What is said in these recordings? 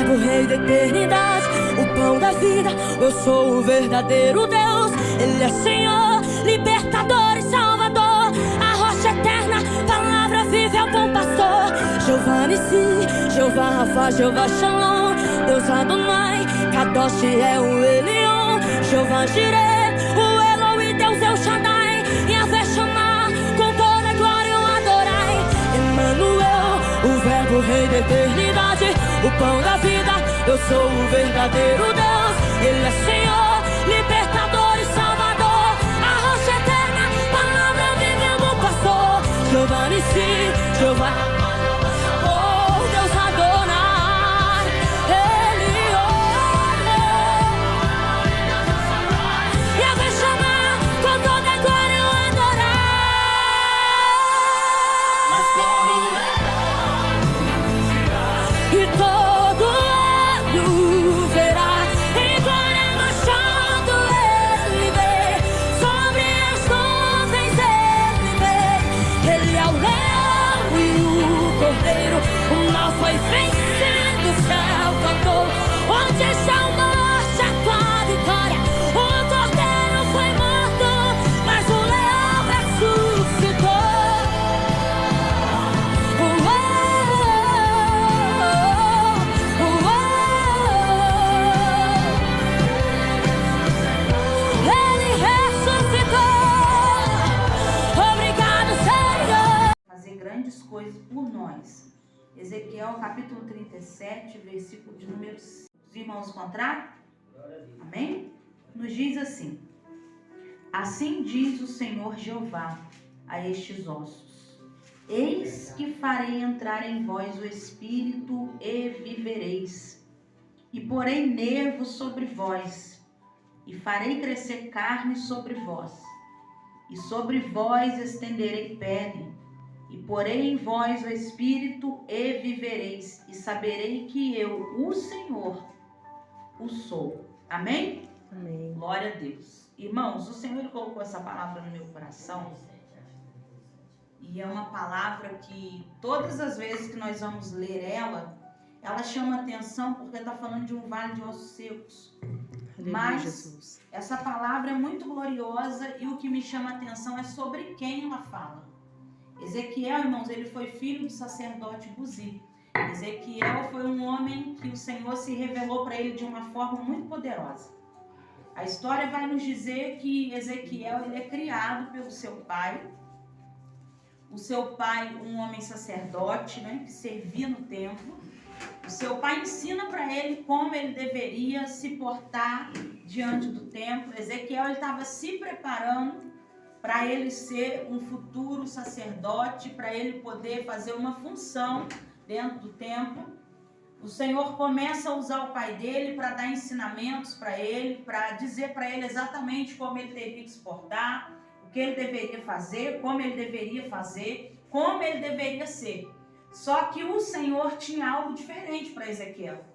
Verbo, Rei da eternidade, o pão da vida. Eu sou o verdadeiro Deus. Ele é Senhor, libertador e salvador, a rocha eterna, palavra viva, é o bom pastor. Jeová Nissi, Jeová Rafa, Jeová Shalom, Deus Adonai, Kadosh é o Elion. Jeová Jireh, o Eloi, Deus é o Shaddai, Yahvé Shammah, com toda a glória eu adorai. Emmanuel, o verbo, Rei da eternidade, o pão da vida. Eu sou o verdadeiro Deus. Ele é Senhor, libertador e salvador, a rocha eterna, palavra viva, é o bom pastor. Jeová Nissi, Jeová, oh Deus Adonai, Elion, Yahvé Shammah, com toda a glória eu adorai. E todo olho verá, em glória marchando ele vem, sobre as nuvens ele vem. Ele é o leão e o cordeiro, o mal foi vencido, o céu cantou. Onde está o morte, a tua vitória? O cordeiro foi morto, mas o leão ressuscitou. Ele ressuscitou. Obrigado, Senhor. Fazer grandes coisas por nós. Ezequiel capítulo 37, versículo de número 5. Os irmãos encontraram? Amém? Nos diz assim: assim diz o Senhor Jeová a estes ossos: eis que farei entrar em vós o espírito e vivereis, e porei nervos sobre vós, e farei crescer carne sobre vós, e sobre vós estenderei pele, e porei em vós o espírito e vivereis, e saberei que eu, o Senhor, o sou. Amém? Amém. Glória a Deus. Irmãos, o Senhor ele colocou essa palavra no meu coração, e é uma palavra que todas as vezes que nós vamos ler ela chama atenção, porque está falando de um vale de ossos secos. Aleluia, Mas Jesus. essa palavra é muito gloriosa, e o que me chama a atenção é sobre quem ela fala. Ezequiel, irmãos, ele foi filho do sacerdote Buzi. Ezequiel foi um homem que o Senhor se revelou para ele de uma forma muito poderosa. A história vai nos dizer que Ezequiel ele é criado pelo seu pai. O seu pai, um homem sacerdote, né, que servia no templo. O seu pai ensina para ele como ele deveria se portar diante do templo. Ezequiel estava se preparando para ele ser um futuro sacerdote, para ele poder fazer uma função dentro do templo. O Senhor começa a usar o pai dele para dar ensinamentos para ele, para dizer para ele exatamente como ele teria que se portar, o que ele deveria fazer, como ele deveria fazer, como ele deveria ser. Só que o Senhor tinha algo diferente para Ezequiel.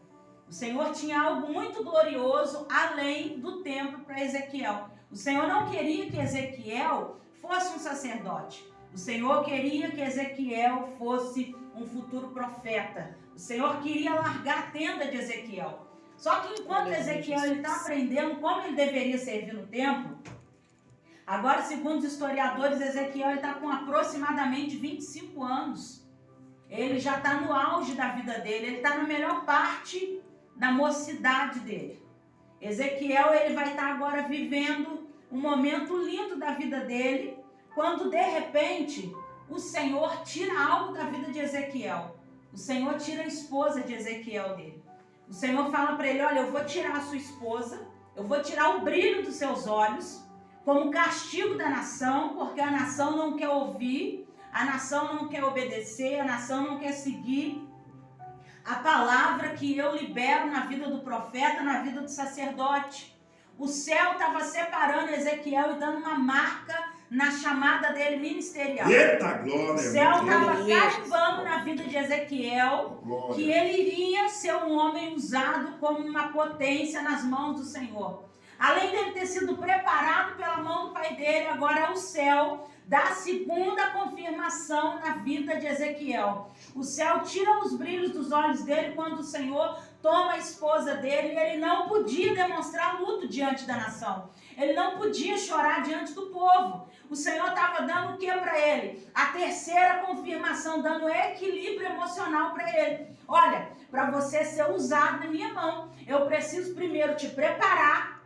O Senhor tinha algo muito glorioso além do templo para Ezequiel. O Senhor não queria que Ezequiel fosse um sacerdote. O Senhor queria que Ezequiel fosse um futuro profeta. O Senhor queria largar a tenda de Ezequiel. Só que enquanto Ezequiel está aprendendo como ele deveria servir no templo, agora, segundo os historiadores, Ezequiel está com aproximadamente 25 anos. Ele já está no auge da vida dele, ele está na melhor parte da mocidade dele. Ezequiel ele vai estar agora vivendo um momento lindo da vida dele, quando de repente o Senhor tira algo da vida de Ezequiel. O Senhor tira a esposa de Ezequiel dele. O Senhor fala para ele: olha, eu vou tirar a sua esposa, eu vou tirar o brilho dos seus olhos, como castigo da nação, porque a nação não quer ouvir, a nação não quer obedecer, a nação não quer seguir a palavra que eu libero na vida do profeta, na vida do sacerdote. O céu estava separando Ezequiel e dando uma marca na chamada dele ministerial. Eita, glória! O céu estava carimbando na vida de Ezequiel, Glória. que ele iria ser um homem usado como uma potência nas mãos do Senhor. Além dele ter sido preparado pela mão do pai dele, agora o céu dá a segunda confirmação na vida de Ezequiel. O céu tira os brilhos dos olhos dele quando o Senhor toma a esposa dele, e ele não podia demonstrar luto diante da nação. Ele não podia chorar diante do povo. O Senhor estava dando o que para ele? A terceira confirmação, dando equilíbrio emocional para ele. Olha, para você ser usado na minha mão, eu preciso primeiro te preparar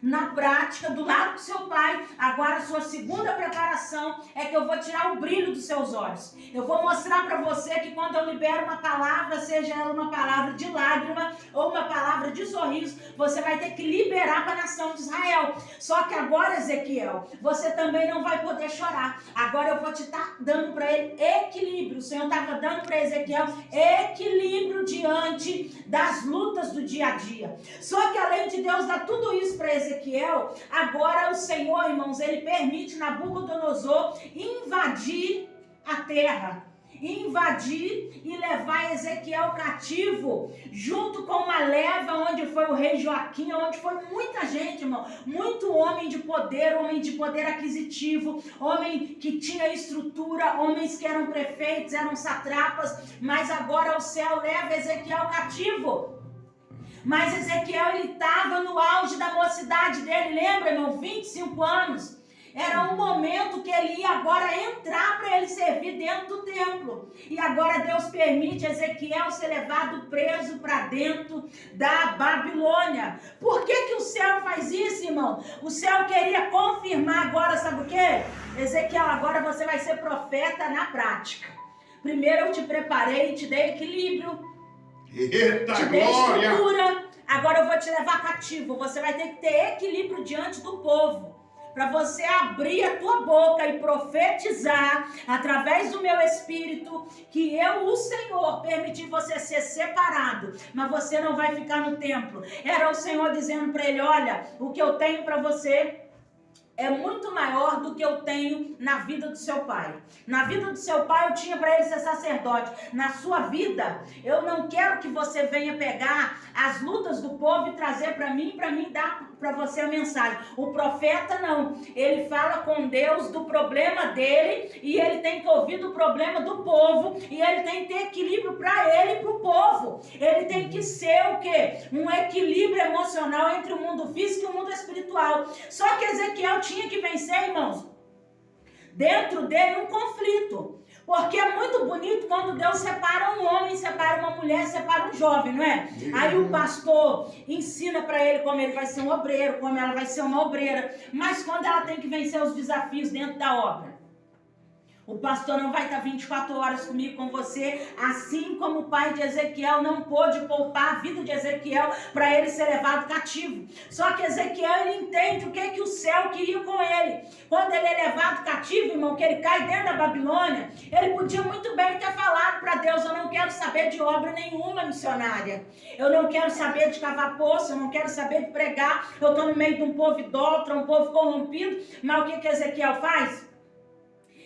na prática, do lado do seu pai. Agora a sua segunda preparação é que eu vou tirar o brilho dos seus olhos. Eu vou mostrar para você que quando eu libero uma palavra, seja ela uma palavra de lágrima ou uma palavra de sorriso, você vai ter que liberar para a nação de Israel. Só que agora, Ezequiel, você também não vai poder chorar. Agora eu vou te estar dando para ele equilíbrio. O Senhor estava dando para Ezequiel equilíbrio diante das lutas do dia a dia. Só que além de Deus dar tudo isso para Ezequiel, agora o Senhor, irmãos, ele permite Nabucodonosor invadir a terra, invadir e levar Ezequiel cativo, junto com uma leva onde foi o rei Joaquim, onde foi muita gente, irmão, muito homem de poder aquisitivo, homem que tinha estrutura, homens que eram prefeitos, eram satrapas, mas agora o céu leva Ezequiel cativo. Mas Ezequiel, ele estava no auge da mocidade dele, lembra, irmão? 25 anos. Era um momento que ele ia agora entrar para ele servir dentro do templo. E agora Deus permite Ezequiel ser levado preso para dentro da Babilônia. Por que o céu faz isso, irmão? O céu queria confirmar agora, sabe o quê? Ezequiel, agora você vai ser profeta na prática. Primeiro eu te preparei, te dei equilíbrio. Eita, te dei glória! estrutura, agora eu vou te levar cativo. Você vai ter que ter equilíbrio diante do povo, para você abrir a tua boca e profetizar através do meu espírito que eu, o Senhor, permiti você ser separado, mas você não vai ficar no templo. Era o Senhor dizendo para ele: olha, o que eu tenho para você é muito maior do que eu tenho na vida do seu pai. Na vida do seu pai eu tinha para ele ser sacerdote. Na sua vida, eu não quero que você venha pegar as lutas do povo e trazer para mim dar para você a mensagem. O profeta não. Ele fala com Deus do problema dele e ele tem que ouvir do problema do povo e ele tem que ter equilíbrio para ele e para o povo. Ele tem que ser o quê? Um equilíbrio emocional entre o mundo físico e o mundo espiritual. Só que Ezequiel tinha que vencer, irmãos, dentro dele um conflito. Porque é muito bonito quando Deus separa um homem, separa uma mulher, separa um jovem, não é? Aí o pastor ensina para ele como ele vai ser um obreiro, como ela vai ser uma obreira. Mas quando ela tem que vencer os desafios dentro da obra, o pastor não vai estar 24 horas comigo, com você, assim como o pai de Ezequiel não pôde poupar a vida de Ezequiel para ele ser levado cativo. Só que Ezequiel, ele entende o que o céu queria com ele. Quando ele é levado cativo, irmão, que ele cai dentro da Babilônia, ele podia muito bem ter falado para Deus: eu não quero saber de obra nenhuma missionária. Eu não quero saber de cavar poço, eu não quero saber de pregar. Eu estou no meio de um povo idólatra, um povo corrompido. Mas o que Ezequiel faz?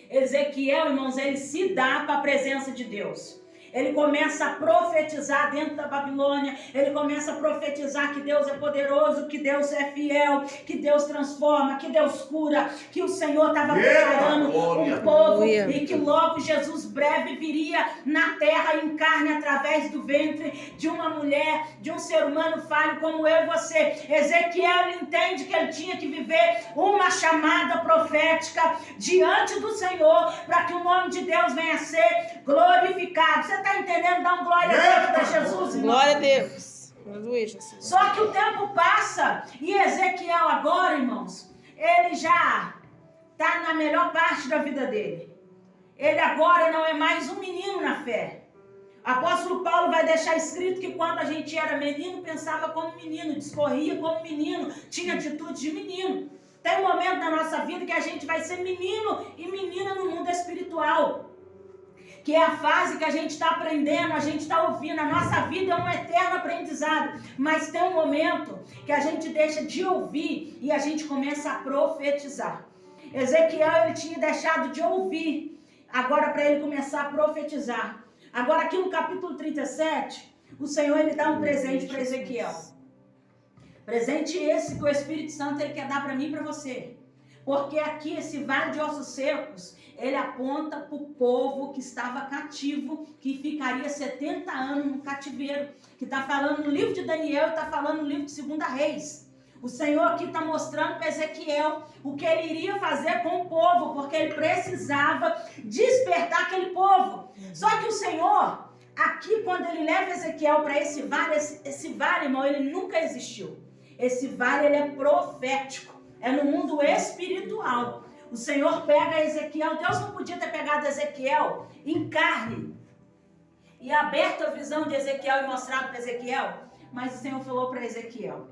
Ezequiel, irmãos, ele se dá para a presença de Deus. Ele começa a profetizar dentro da Babilônia. Ele começa a profetizar que Deus é poderoso, que Deus é fiel, que Deus transforma, que Deus cura, que o Senhor estava preparando um povo e que logo Jesus breve viria na terra em carne através do ventre de uma mulher, de um ser humano falho como eu e você. Ezequiel entende que ele tinha que viver uma chamada profética diante do Senhor para que o nome de Deus venha a ser glorificado. Você está entendendo? Dá um glória a Deus para Jesus, irmão. Glória a Deus. Aleluia, Jesus. Só que o tempo passa e Ezequiel agora, irmãos, ele já está na melhor parte da vida dele. Ele agora não é mais um menino na fé. Apóstolo Paulo vai deixar escrito que quando a gente era menino, pensava como menino, discorria como menino, tinha atitude de menino. Tem um momento na nossa vida que a gente vai ser menino e menina no mundo espiritual, que é a fase que a gente está aprendendo, a gente está ouvindo. A nossa vida é um eterno aprendizado, mas tem um momento que a gente deixa de ouvir e a gente começa a profetizar. Ezequiel, ele tinha deixado de ouvir, agora para ele começar a profetizar. Agora aqui no capítulo 37, o Senhor, ele dá um presente para Ezequiel. Presente esse que o Espírito Santo ele quer dar para mim e para você. Porque aqui, esse vale de ossos secos, ele aponta para o povo que estava cativo, que ficaria 70 anos no cativeiro. Que está falando no livro de Daniel e está falando no livro de 2 Reis. O Senhor aqui está mostrando para Ezequiel o que ele iria fazer com o povo, porque ele precisava despertar aquele povo. Só que o Senhor, aqui quando ele leva Ezequiel para esse vale, irmão, ele nunca existiu. Esse vale, ele é profético. É no mundo espiritual. O Senhor pega Ezequiel. Deus não podia ter pegado Ezequiel em carne e aberto a visão de Ezequiel e mostrado para Ezequiel. Mas o Senhor falou para Ezequiel.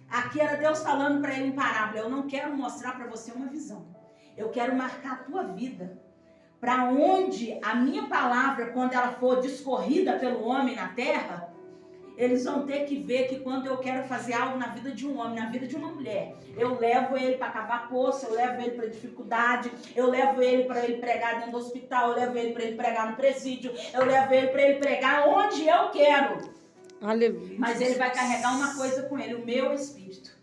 Aqui era Deus falando para ele em parábola. Eu não quero mostrar para você uma visão. Eu quero marcar a tua vida. Para onde a minha palavra, quando ela for discorrida pelo homem na terra, eles vão ter que ver que quando eu quero fazer algo na vida de um homem, na vida de uma mulher, eu levo ele para cavar poço, eu levo ele para dificuldade, eu levo ele para ele pregar dentro do hospital, eu levo ele para ele pregar no presídio, eu levo ele para ele pregar onde eu quero. Aleluia. Mas ele vai carregar uma coisa com ele, o meu espírito.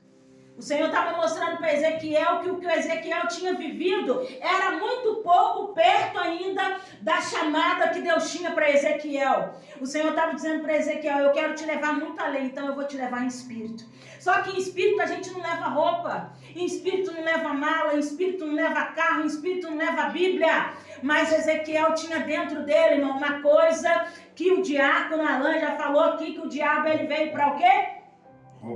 O Senhor estava mostrando para Ezequiel que o que o Ezequiel tinha vivido era muito pouco perto ainda da chamada que Deus tinha para Ezequiel. O Senhor estava dizendo para Ezequiel, eu quero te levar muito além, então eu vou te levar em espírito. Só que em espírito a gente não leva roupa, em espírito não leva mala, em espírito não leva carro, em espírito não leva Bíblia. Mas Ezequiel tinha dentro dele, irmão, uma coisa que o diácono Alain já falou aqui, que o diabo ele veio para o quê?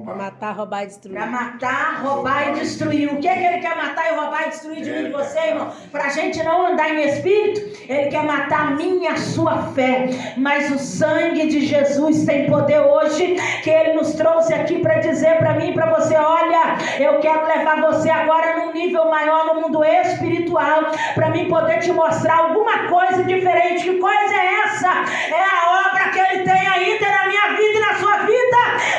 Para matar, roubar e destruir. Para matar, roubar e destruir. O que é que ele quer matar e roubar e destruir de mim e de você, irmão? Para a gente não andar em espírito, ele quer matar a minha, a sua fé. Mas o sangue de Jesus tem poder hoje, que ele nos trouxe aqui para dizer para mim e para você, olha, eu quero levar você agora num nível maior no mundo espiritual, para mim poder te mostrar alguma coisa diferente. Que coisa é essa? É a obra que ele tem ainda na minha vida e na sua vida.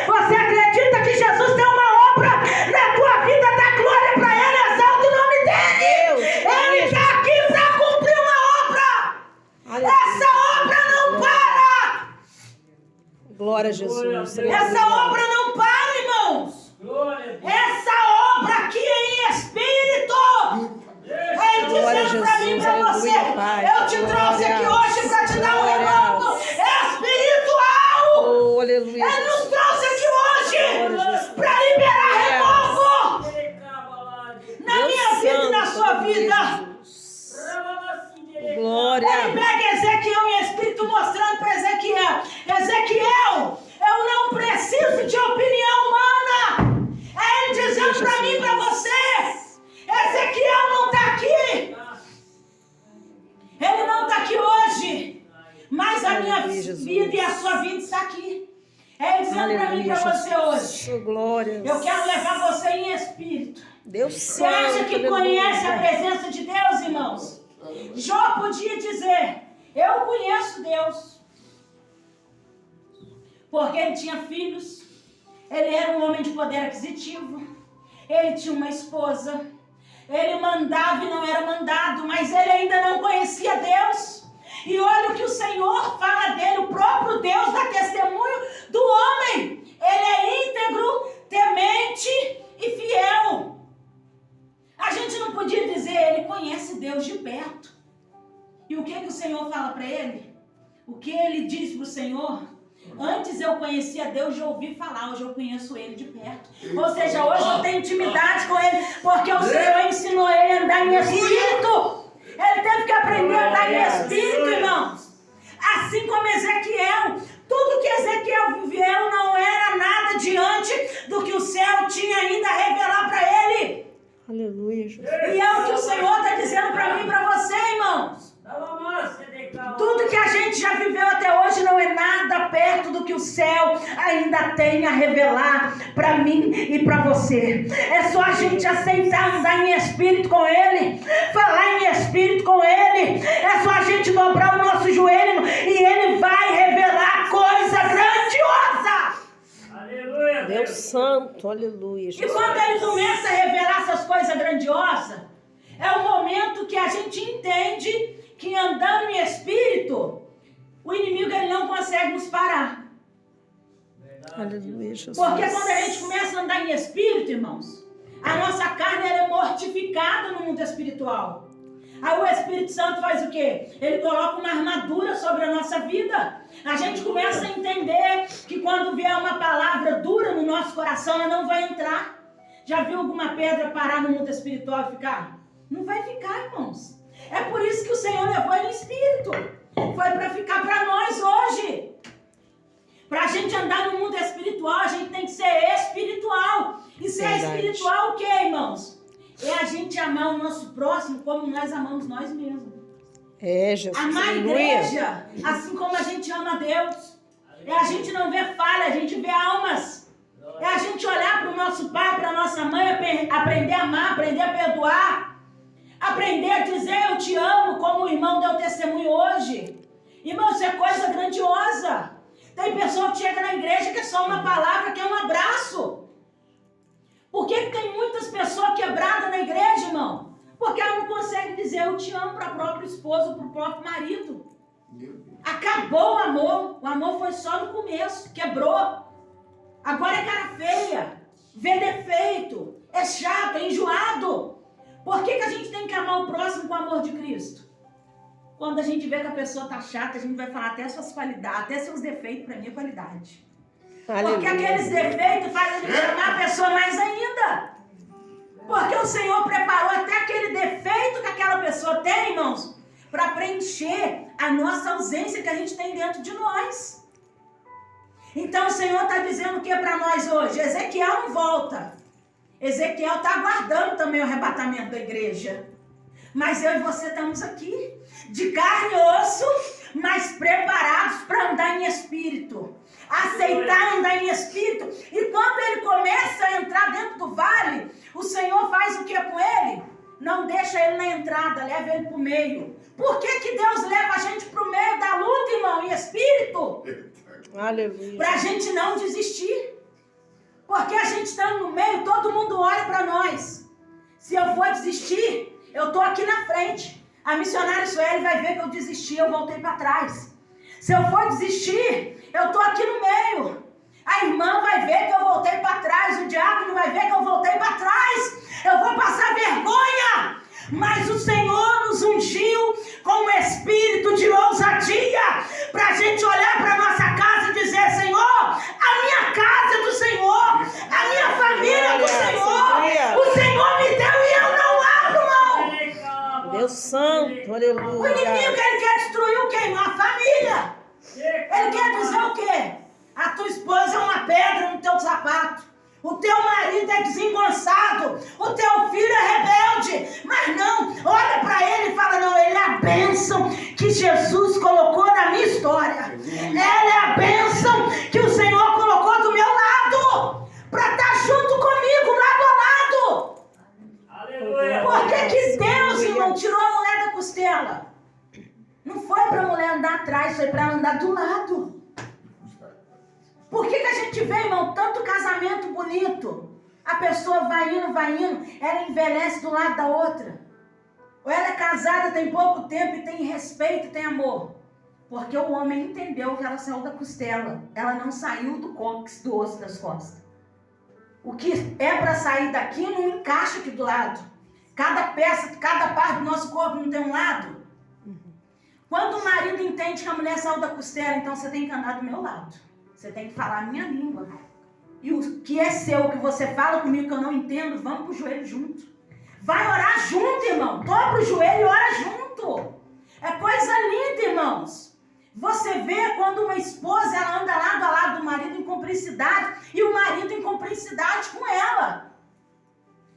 Você acredita que Jesus tem uma obra na tua vida? Dá glória para ele, exalta o nome dele. Ele está aqui para cumprir uma obra. Essa obra não para. Glória a Jesus. Essa obra não para, irmãos. Essa obra aqui em espírito. Ele dizendo para mim e para você, eu te trouxe aqui hoje para te dar um renovo espiritual. Oh, aleluia. Ele nos trouxe aqui hoje para liberar renovo na minha vida e na sua vida. Glória. Ele pega Ezequiel em espírito mostrando para Ezequiel, Ezequiel, eu não preciso de opinião humana. É ele dizendo para mim e para você, Ezequiel não está aqui. Ele não está aqui hoje, mas a minha vida e a sua vida está aqui. É ele dizendo para mim e para você hoje. Glória. Eu quero levar você em espírito. Deus Você acha que conhece a presença de Deus, irmãos? Jó podia dizer, eu conheço Deus. Porque ele tinha filhos, ele era um homem de poder aquisitivo, ele tinha uma esposa, ele mandava e não era mandado, mas ele ainda não conhecia Deus. E olha o que o Senhor fala dele, o próprio Deus dá testemunho do homem. Ele é íntegro, temente e fiel. A gente não podia dizer, ele conhece Deus de perto. E o que o Senhor fala para ele? O que ele diz para o Senhor? Antes eu conhecia Deus de ouvir falar, hoje eu conheço Ele de perto. Ou seja, hoje eu tenho intimidade com Ele, porque o Senhor ensinou ele a andar em espírito. Ele teve que aprender a andar em espírito, irmãos. Assim como Ezequiel, tudo que Ezequiel viveu não era nada diante do que o céu tinha ainda a revelar para ele. Aleluia, Jesus. E é o que o Senhor está dizendo para mim e para você, irmãos. Tudo que a gente já viveu até hoje não é nada perto do que o céu ainda tem a revelar para mim e para você. É só a gente aceitar andar em espírito com Ele, falar em espírito com Ele. É só a gente dobrar o nosso joelho e Ele vai revelar coisa grandiosa. Aleluia. Deus santo, aleluia. Jesus. E quando Ele começa a revelar essas coisas grandiosas, é o momento que a gente entende que andando em espírito, o inimigo ele não consegue nos parar. Aleluia, Jesus. Porque quando a gente começa a andar em espírito, irmãos, a nossa carne ela é mortificada no mundo espiritual. Aí o Espírito Santo faz o quê? Ele coloca uma armadura sobre a nossa vida. A gente começa a entender que quando vier uma palavra dura no nosso coração, ela não vai entrar. Já viu alguma pedra parar no mundo espiritual e ficar? Não vai ficar, irmãos. É por isso que o Senhor levou ele em espírito. Foi para ficar para nós hoje. Para a gente andar no mundo espiritual, a gente tem que ser espiritual. E ser espiritual o quê, irmãos? É a gente amar o nosso próximo como nós amamos nós mesmos. É, Jesus. Amar a igreja, assim como a gente ama a Deus. É a gente não ver falha, a gente vê almas. É a gente olhar para o nosso pai, para a nossa mãe, aprender a amar, aprender a perdoar. Aprender a dizer eu te amo, como o irmão deu testemunho hoje. Irmão, isso é coisa grandiosa. Tem pessoa que chega na igreja que é só uma palavra, que é um abraço. Por que tem muitas pessoas quebradas na igreja, irmão? Porque ela não consegue dizer eu te amo para a própria esposa, para o próprio marido. Acabou o amor. O amor foi só no começo, quebrou. Agora é cara feia, vê defeito, é chato, é enjoado. Por que a gente tem que amar o próximo com o amor de Cristo? Quando a gente vê que a pessoa está chata, a gente vai falar até suas qualidades, até seus defeitos, para mim é qualidade. Aleluia. Porque aqueles defeitos fazem a gente amar a pessoa mais ainda. Porque o Senhor preparou até aquele defeito que aquela pessoa tem, irmãos, para preencher a nossa ausência que a gente tem dentro de nós. Então o Senhor está dizendo o que para nós hoje? Ezequiel não volta. Ezequiel está aguardando também o arrebatamento da igreja. Mas eu e você estamos aqui, de carne e osso, mas preparados para andar em espírito. Aceitar andar em espírito. E quando ele começa a entrar dentro do vale, o Senhor faz o que com ele? Não deixa ele na entrada, leva ele para o meio. Por que Deus leva a gente para o meio da luta, irmão, em espírito? Aleluia. Para a gente não desistir. Porque a gente estando no meio, todo mundo olha para nós. Se eu for desistir, eu estou aqui na frente. A missionária Sueli vai ver que eu desisti, eu voltei para trás. Se eu for desistir, eu estou aqui no meio. A irmã vai ver que eu voltei para trás. O diácono vai ver que eu voltei para trás. Eu vou passar vergonha. Mas o Senhor nos ungiu com um espírito de ousadia. Para a gente olhar para a nossa casa e dizer: Senhor, a minha casa é do Senhor. A minha família é do Senhor. O Senhor me deu e eu não abro mão. Deus santo, aleluia. O inimigo, ele quer destruir o quê, irmão? A família. Ele quer dizer o quê? A tua esposa é uma pedra no teu sapato. O teu marido é desengonçado. O teu filho é rebelde. Mas não, olha para ele e fala: não, ele é a bênção que Jesus colocou na minha história. Ela é a bênção que o Senhor colocou do meu lado. Para estar junto comigo, lado a lado. Aleluia. Por que Deus, irmão, tirou a mulher da costela? Não foi para a mulher andar atrás, foi para ela andar do lado. Por que a gente vê, irmão, tanto casamento bonito? A pessoa vai indo, ela envelhece do lado da outra. Ou ela é casada, tem pouco tempo e tem respeito e tem amor. Porque o homem entendeu que ela saiu da costela. Ela não saiu do cóccix, do osso das costas. O que é para sair daqui não encaixa aqui do lado. Cada peça, cada parte do nosso corpo não tem um lado. Quando o marido entende que a mulher saiu da costela, então você tem que andar do meu lado. Você tem que falar a minha língua. E o que é seu, o que você fala comigo que eu não entendo, vamos pro joelho junto. Vai orar junto, irmão. Dobra o joelho e ora junto. É coisa linda, irmãos. Você vê quando uma esposa ela anda lado a lado do marido em cumplicidade e o marido em cumplicidade com ela.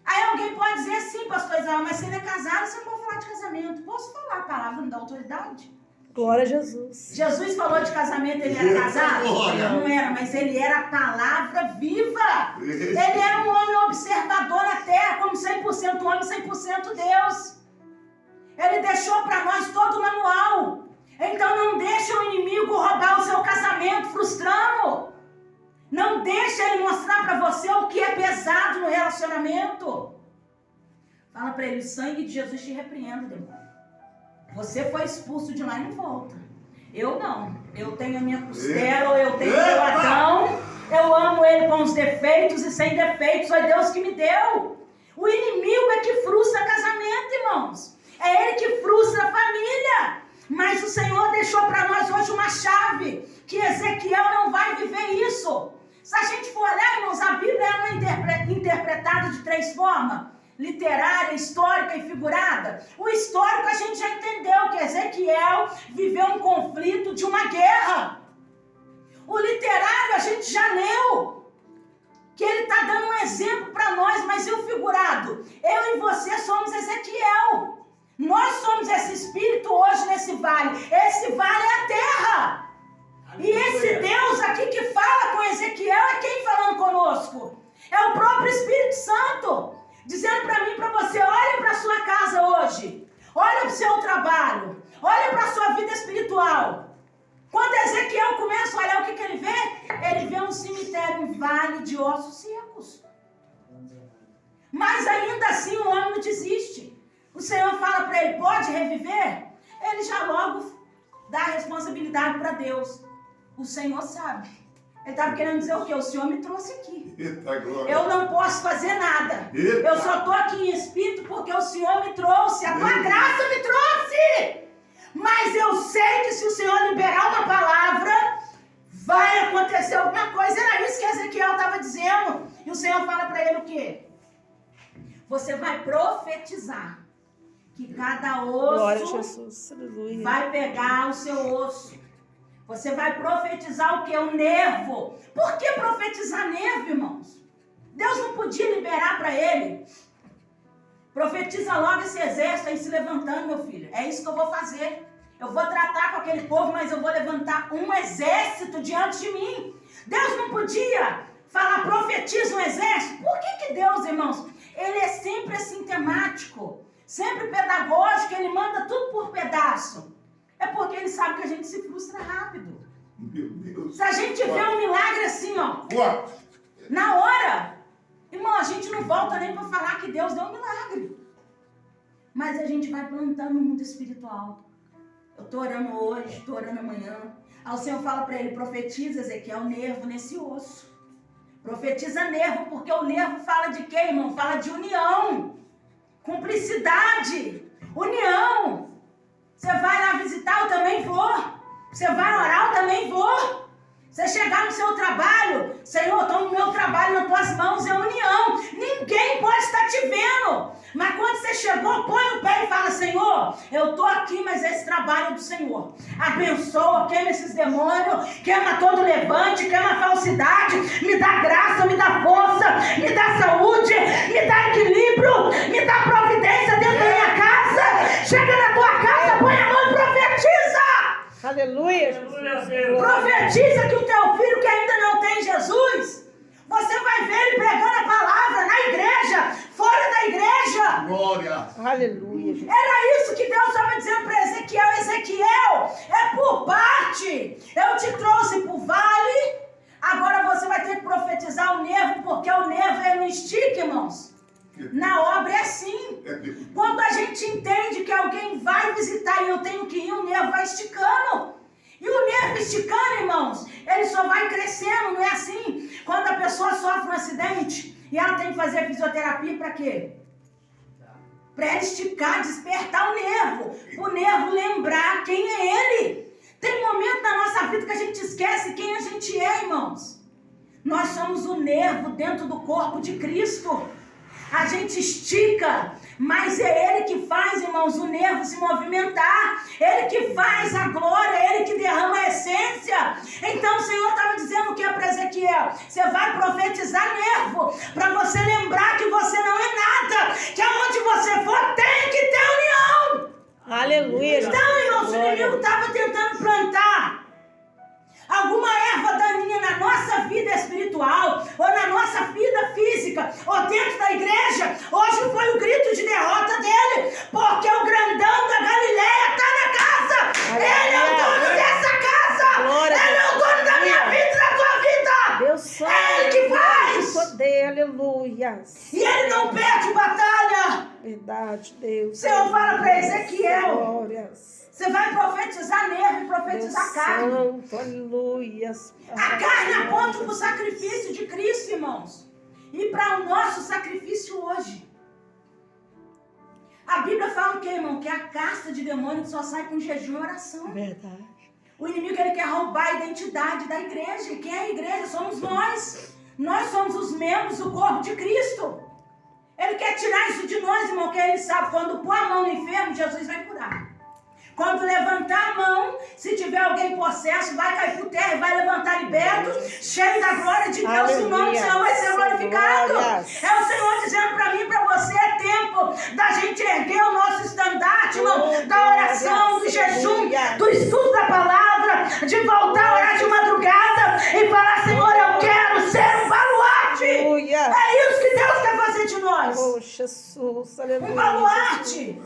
Aí alguém pode dizer assim, pastor Israel, mas se ele é casado, você não pode falar de casamento. Posso falar a palavra, não dá autoridade? Glória a Jesus. Jesus falou de casamento, ele era casado? Não era, mas ele era a palavra viva. Ele era um homem observador na terra, como 100% homem, 100% Deus. Ele deixou para nós todo o manual. Então não deixa o inimigo roubar o seu casamento, frustrando. Não deixa ele mostrar para você o que é pesado no relacionamento. Fala para ele: o sangue de Jesus te repreenda, demônio. Você foi expulso de lá e não volta. Eu não. Eu tenho a minha costela, eu tenho meu Adão. Eu ele com os defeitos e sem defeitos, foi Deus que me deu. O inimigo é que frustra casamento, irmãos. É ele que frustra a família. Mas o Senhor deixou para nós hoje uma chave, que Ezequiel não vai viver isso. Se a gente for olhar, irmãos, a Bíblia é interpretada de 3 formas. Literária, histórica e figurada. O histórico a gente já entendeu que Ezequiel viveu um conflito de uma guerra. O literário a gente já leu, que ele está dando um exemplo para nós, mas e o figurado? Eu e você somos Ezequiel. Nós somos esse espírito hoje nesse vale. Esse vale é a terra. E esse Deus aqui que fala com Ezequiel é quem falando conosco? É o próprio Espírito Santo, dizendo para mim e para você: olha para a sua casa hoje, olha para o seu trabalho, olha para a sua vida espiritual. Quando Ezequiel começa a olhar, o que ele vê? Ele vê um cemitério, um vale de ossos secos. Mas ainda assim o homem não desiste. O Senhor fala para ele: pode reviver? Ele já logo dá a responsabilidade para Deus. O Senhor sabe. Ele estava querendo dizer o quê? O Senhor me trouxe aqui. Eu não posso fazer nada. Eu só estou aqui em espírito porque o Senhor me trouxe. A tua graça me trouxe. Mas eu sei que se o Senhor liberar uma palavra, vai acontecer alguma coisa. Era isso que Ezequiel estava dizendo. E o Senhor fala para ele o quê? Você vai profetizar que cada osso vai pegar o seu osso. Você vai profetizar o quê? O nervo. Por que profetizar nervo, irmãos? Deus não podia liberar para ele. Profetiza logo esse exército aí se levantando, meu filho. É isso que eu vou fazer. Eu vou tratar com aquele povo, mas eu vou levantar um exército diante de mim. Deus não podia falar: profetiza um exército. Por que Deus, irmãos, ele é sempre assim temático, sempre pedagógico, ele manda tudo por pedaço? É porque ele sabe que a gente se frustra rápido. Meu Deus. Se a gente vê um milagre assim, ó, na hora, irmão, a gente não volta nem para falar que Deus deu um milagre. Mas a gente vai plantando no mundo espiritual. Eu estou orando hoje, estou orando amanhã. Aí o Senhor fala para ele: profetiza, Ezequiel, nervo nesse osso. Profetiza nervo, porque o nervo fala de quê, irmão? Fala de união, cumplicidade, união. Você vai lá visitar, eu também vou. Você vai orar, eu também vou. Você chegar no seu trabalho: Senhor, estou no meu trabalho nas tuas mãos, é união. Ninguém pode estar te vendo. Mas quando você chegou, põe o pé e fala: Senhor, eu estou aqui, mas esse trabalho é do Senhor. Abençoa, queima esses demônios, queima todo levante, queima a falsidade, me dá graça, me dá força, me dá saúde, me dá equilíbrio, me dá providência dentro da minha casa. Chega na tua casa, põe a mão e profetiza. Aleluia. Profetiza que o teu filho que ainda não tem Jesus, você vai ver ele pregando a palavra na igreja, fora da igreja. Glória. Aleluia. Era isso que Deus estava dizendo para Ezequiel: Ezequiel, é por parte. Eu te trouxe para o vale, agora você vai ter que profetizar o nervo, porque o nervo ele não estica, irmãos. Na obra é assim. Quando a gente entende que alguém vai visitar e eu tenho que ir, o nervo vai esticando. E o nervo esticando, irmãos, ele só vai crescendo, não é assim? Quando a pessoa sofre um acidente e ela tem que fazer fisioterapia, para quê? Para ela esticar, despertar o nervo lembrar quem é ele. Tem momento na nossa vida que a gente esquece quem a gente é, irmãos. Nós somos o nervo dentro do corpo de Cristo. A gente estica, mas é ele que faz, irmãos, o nervo se movimentar. Ele que faz a glória, ele que derrama a essência. Então o Senhor estava dizendo o que para Ezequiel? Você vai profetizar nervo, para você lembrar que você não é nada, que aonde você for tem que ter união. Aleluia. Então, irmãos, o inimigo estava tentando plantar alguma erva daninha na nossa vida espiritual, ou na nossa vida física, ou dentro da igreja. Hoje foi o grito de derrota dele, porque o grandão da Galileia está na casa. Ele é o dono dessa casa. Glória. Ele é o dono da minha vida e da tua vida. Deus sabe. É ele que faz. Poder, aleluia. E ele não perde batalha. Verdade, Deus. O Senhor fala para Ezequiel: Glórias. você vai profetizar nervo e profetizar carne. Santo, aleluia. A carne aponta para o sacrifício de Cristo, irmãos. E para o nosso sacrifício hoje. A Bíblia fala o quê, irmão? Que a casta de demônio só sai com jejum e oração. Verdade. O inimigo, ele quer roubar a identidade da igreja. E quem é a igreja? Somos nós. Nós somos os membros do corpo de Cristo. Ele quer tirar isso de nós, irmão, porque ele sabe, quando pôr a mão no enfermo, Jesus vai curar. Quando levantar a mão, se tiver alguém possesso, vai cair por terra e vai levantar liberto, cheio da glória de Deus. Aleluia. O nome do Senhor vai ser glorificado. Glórias. É o Senhor dizendo para mim e para você, é tempo da gente erguer o nosso estandarte, irmão, da oração, do jejum, do estudo da palavra, de voltar a orar de madrugada e falar, Senhor, eu quero ser um baluarte. Aleluia. É isso que Deus quer fazer de nós. Oh, Jesus. Aleluia. Um baluarte.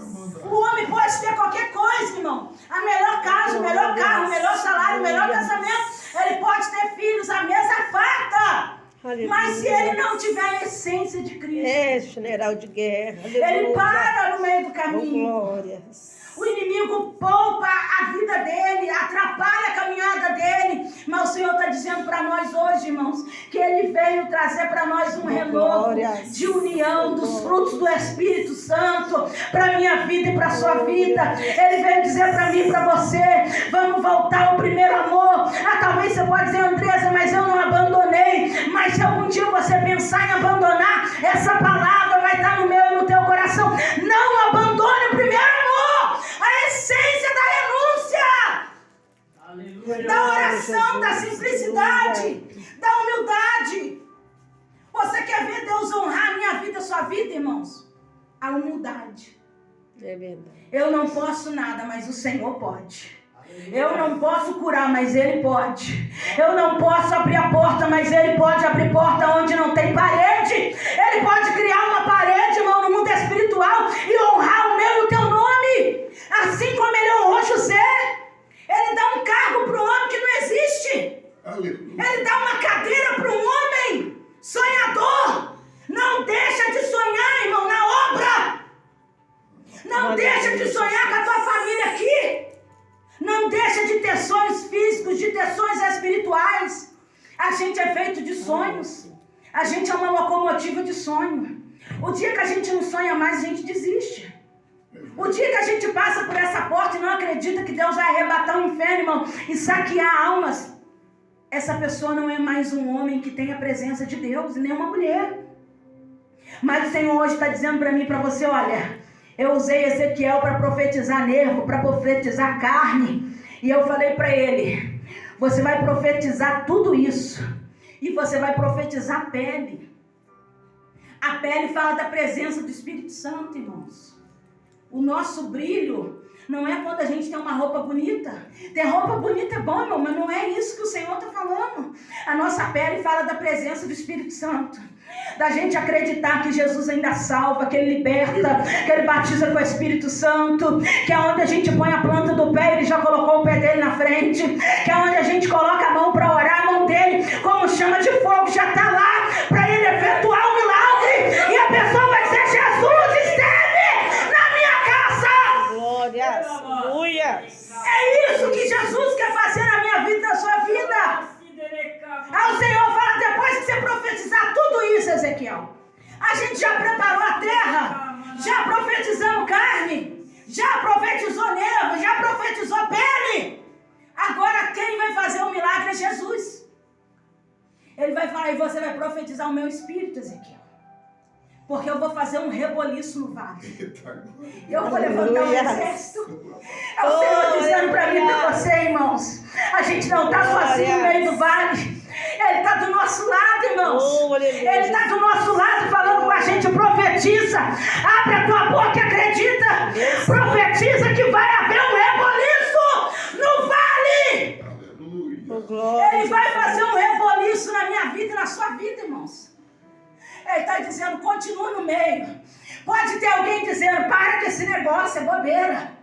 O homem pode ter qualquer coisa, irmão. A melhor casa, o melhor carro, o melhor salário, o melhor casamento. Ele pode ter filhos, a mesa farta. Aleluia. Mas se ele não tiver a essência de Cristo, É, general de guerra. Aleluia. ele para no meio do Oh, caminho. glórias. O inimigo poupa a vida dele, atrapalha a caminhada dele. Mas o Senhor está dizendo para nós hoje, irmãos, que Ele veio trazer para nós um renovo Glórias. de união dos frutos do Espírito Santo para a minha vida e para a sua vida. Ele veio dizer para mim e para você, vamos voltar ao primeiro amor. Talvez você pode dizer, Andresa, mas eu não abandonei. Mas se algum dia você pensar em abandonar, essa palavra vai estar no meu e no teu coração. Não abandone o primeiro amor. A essência da renúncia, da oração, da simplicidade, da humildade. Você quer ver Deus honrar a minha vida, a sua vida, irmãos? A humildade. É verdade. Eu não posso nada, mas o Senhor pode. Eu não posso curar, mas Ele pode. Eu não posso abrir a porta, mas Ele pode abrir porta onde não tem parede. Ele pode criar uma parede, irmão, no mundo espiritual e honrar o meu e o teu nome. Assim como Ele honrou José. Ele dá um cargo para o homem que não existe. Ele dá uma cadeira para um homem sonhador. Não deixa de sonhar, irmão, na obra. Não deixa de sonhar com a tua família aqui. Não deixa de ter sonhos físicos, de ter sonhos espirituais. A gente é feito de sonhos. A gente é uma locomotiva de sonho. O dia que a gente não sonha mais, a gente desiste. O dia que a gente passa por essa porta e não acredita que Deus vai arrebatar o inferno, irmão, e saquear almas, essa pessoa não é mais um homem que tem a presença de Deus, e nem uma mulher. Mas o Senhor hoje está dizendo para mim e para você, olha, eu usei Ezequiel para profetizar nervo, para profetizar carne. E eu falei para ele, você vai profetizar tudo isso. E você vai profetizar pele. A pele fala da presença do Espírito Santo, irmãos. O nosso brilho não é quando a gente tem uma roupa bonita. Ter roupa bonita é bom, irmão, mas não é isso que o Senhor está falando. A nossa pele fala da presença do Espírito Santo. Da gente acreditar que Jesus ainda salva, que Ele liberta, que Ele batiza com o Espírito Santo, que é onde a gente põe a planta do pé, Ele já colocou o pé dele na frente, que é onde a gente coloca a mão para orar, a mão dele, como chama de fogo, já está lá para Ele efetuar o milagre, e a pessoa vai dizer, Jesus esteve na minha casa. Glórias. Aleluia. É isso que Jesus quer fazer na minha vida e na sua vida. Aí o Senhor fala, depois que você profetizar tudo isso, Ezequiel, a gente já preparou a terra, já profetizamos carne, já profetizou nervo, já profetizou pele. Agora quem vai fazer o milagre é Jesus. Ele vai falar, e você vai profetizar o meu espírito, Ezequiel, porque eu vou fazer um reboliço no vale. Eu vou levantar um exército. É o Senhor dizendo para mim e para você, irmãos, a gente não está sozinho no meio do vale. Ele está do nosso lado, irmãos. Ele está do nosso lado falando com a gente. Profetiza. Abre a tua boca e acredita. Profetiza que vai haver um reboliço no vale. Ele vai fazer um reboliço na minha vida e na sua vida, irmãos. Ele está dizendo, continua no meio. Pode ter alguém dizendo, para que esse negócio é bobeira.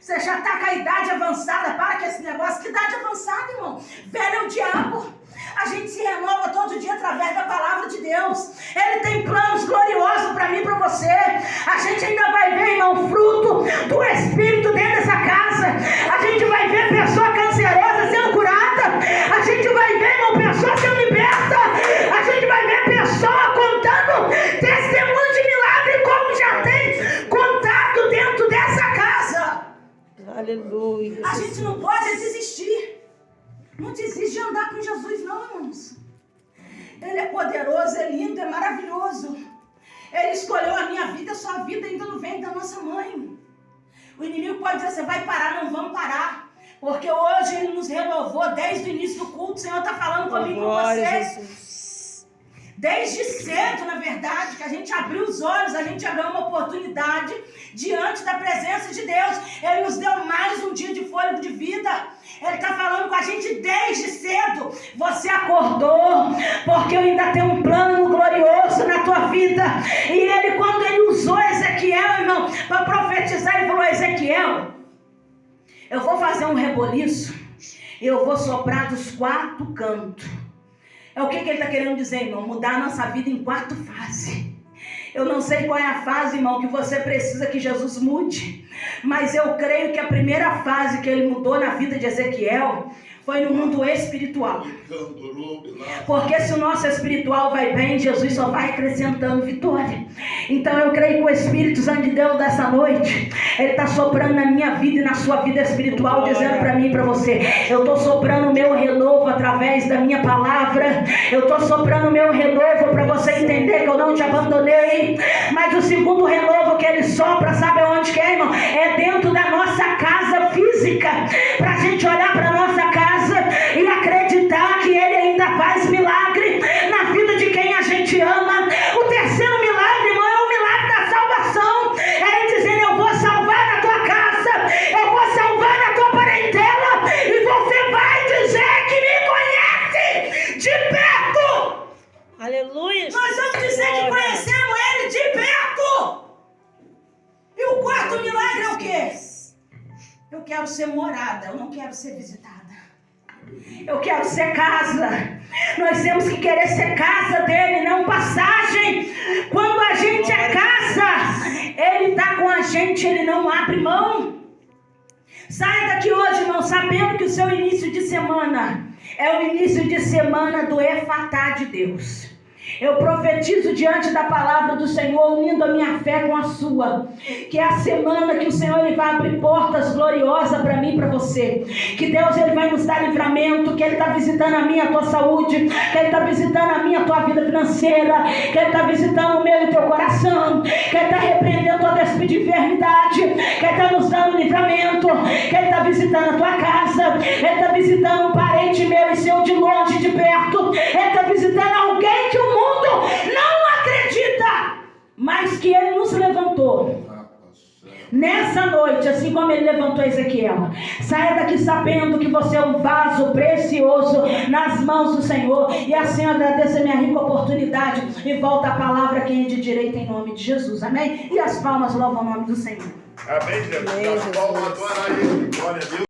Você já está com a idade avançada, para que esse negócio. Que idade avançada, irmão? Velho é o diabo. A gente se renova todo dia através da palavra de Deus. Ele tem planos gloriosos para mim e para você. A gente ainda vai ver, irmão, fruto do Espírito dentro dessa casa. A gente vai ver pessoa cancerosa sendo curada. A gente vai ver, irmão, pessoa sendo liberta. A gente Ele é poderoso, é lindo, é maravilhoso. Ele escolheu a minha vida, a sua vida ainda não vem da nossa mãe. O inimigo pode dizer, você vai parar, não vamos parar. Porque hoje ele nos renovou desde o início do culto. O Senhor está falando comigo, com você. Jesus. Desde cedo, na verdade, que a gente abriu os olhos, a gente abriu uma oportunidade diante da presença de Deus. Ele nos deu mais um dia de fôlego de vida. Ele está falando com a gente desde cedo. Você acordou, porque eu ainda tenho um plano glorioso na tua vida. E ele, quando ele usou Ezequiel, irmão, para profetizar, ele falou, Ezequiel, eu vou fazer um reboliço, eu vou soprar dos 4 cantos. É o que ele está querendo dizer, irmão? Mudar a nossa vida em 4 fases. Eu não sei qual é a fase, irmão, que você precisa que Jesus mude. Mas eu creio que a primeira fase que ele mudou na vida de Ezequiel foi no mundo espiritual. Porque se o nosso espiritual vai bem, Jesus só vai acrescentando vitória. Então eu creio que o Espírito Santo de Deus dessa noite, ele está soprando na minha vida e na sua vida espiritual, dizendo para mim e para você, eu estou soprando o meu renovo através da minha palavra. Eu estou soprando o meu renovo para você entender que eu não te abandonei. Mas o segundo renovo que ele sopra, sabe onde que é, irmão? É dentro da nossa casa física, para a gente olhar para a nossa casa e acreditar que ele ainda faz milagre na vida de quem a gente ama. O terceiro milagre, irmão, é o milagre da salvação. É ele dizendo, eu vou salvar na tua casa, eu vou salvar na tua parentela, e você vai dizer que me conhece de perto. Aleluia. Nós vamos dizer que conhecemos ele de perto. E o quarto milagre é o quê? Eu quero ser morada, eu não quero ser visitada. Eu quero ser casa. Nós temos que querer ser casa dele, não passagem. Quando a gente é casa, ele está com a gente, ele não abre mão. Saia daqui hoje, irmão, sabendo que o seu início de semana é o início de semana do Efatá de Deus. Eu profetizo diante da palavra do Senhor, unindo a minha fé com a sua, que é a semana que o Senhor ele vai abrir portas gloriosas para mim e para você, que Deus ele vai nos dar livramento, que ele está visitando a minha, a tua saúde, que ele está visitando a minha, a tua vida financeira, que ele está visitando o meu e o teu coração, que ele está repreendendo toda espírito de enfermidade, que ele está nos dando livramento, que ele está visitando a tua casa, ele está visitando um parente meu e seu de longe, de perto, ele está visitando alguém que o mundo não acredita, mas que ele nos levantou nessa noite, assim como ele levantou Ezequiel. Saia daqui sabendo que você é um vaso precioso nas mãos do Senhor. E assim eu agradeço a minha rica oportunidade e volta a palavra quem é de direito em nome de Jesus, amém? E as palmas louvam o nome do Senhor. Amém, Jesus. As palmas, glória a Deus.